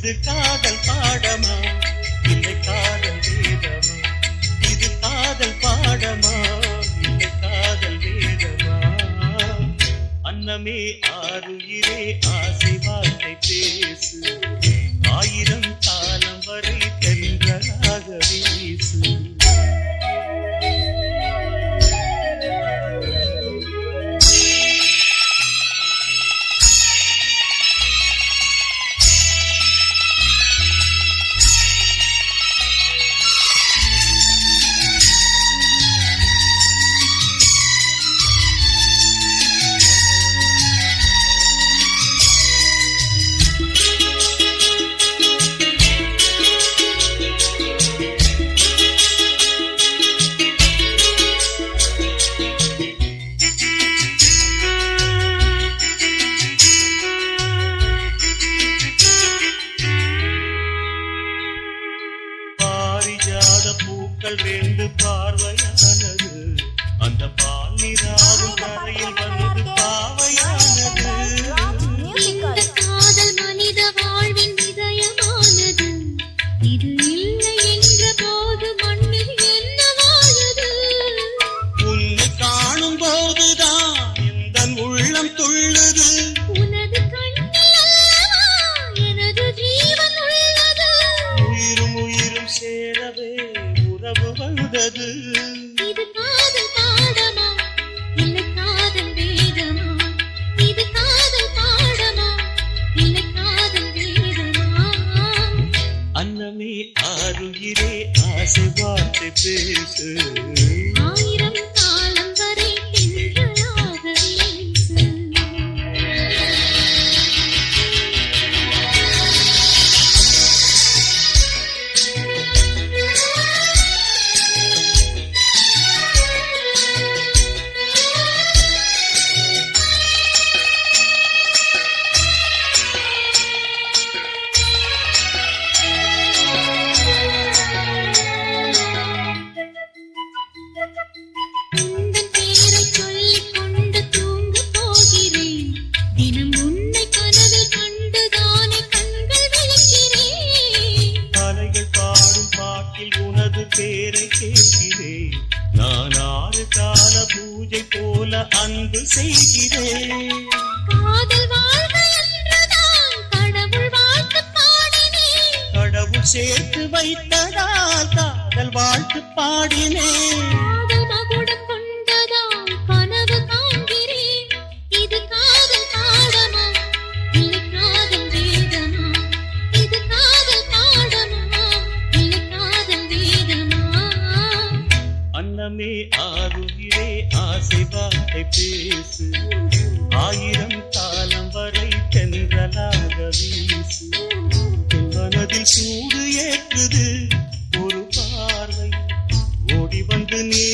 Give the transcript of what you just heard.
இது காதல் பாடமா இல்லை காதல் வேதமா? இது காதல் பாடமா இல்லை காதல் வேதமா? அன்னமே ஆருயிரே ஆசை வார்த்தை பேசு, ஆயிரம் காலம் வரை தென்றலாக வீசு. பூக்கள் ரெண்டு பார்வையானது, அந்த பால் நிலாவும் கரையில் வந்து பாவையானது. இந்த காதல் மனித வாழ்வின் இதயமானது, இது இல்லை என்ற போது மண்ணில் என்ன வாழுது? உன்னை காணும் போதுதான் இந்த உள்ளம் துள்ளுது. உனது கண்ணில் அல்லவா எனது ஜீவன் உள்ளது. உயிரும் உயிரும் சேரவே உறவு வந்தது. இது காதல் பாடமா இல்லை காதல் வேதமா? இது காதல் பாடமா இல்லை காதல் வேதமா? அன்னமே ஆருயிரே ஆசை வார்த்தை பேசு, ஆயிரம் காலம் வரை தென்றலாக வீசு. உந்தன் பேரைச் சொல்லிக் கொண்டு தூங்கப் போகிறேன். தினம் உன்னை கனவில் கண்டுதானே கண்கள் விழிக்கிறேன். அலைகள் பாடும் பாட்டில் உனது பேரை கேட்கிறேன். நான் 6 கால பூஜை போல அன்பு செய்கிறேன். காதல் வாழ்க என்றுதான் கடவுள் வாழ்த்து பாடினேன். கடவுள் சேர்த்து வைத்ததால் காதல் வாழ்த்து பாடினேன். காதல் மகுடம் கொண்டதால் கனவு காண்கிறேன். இது காதல் பாடமா இல்லை காதல் வேதமா? இது காதல் பாடமா இல்லை காதல் வேதமா? அன்னமே ஆருயிரே ஆசை வார்த்தை பேசு, ஆயிரம் காலம் வரை தென்றலாக வீசு. மனதில் சூடு ஏற்றுது ஒரு பார்வை, ஓடி வந்து நீ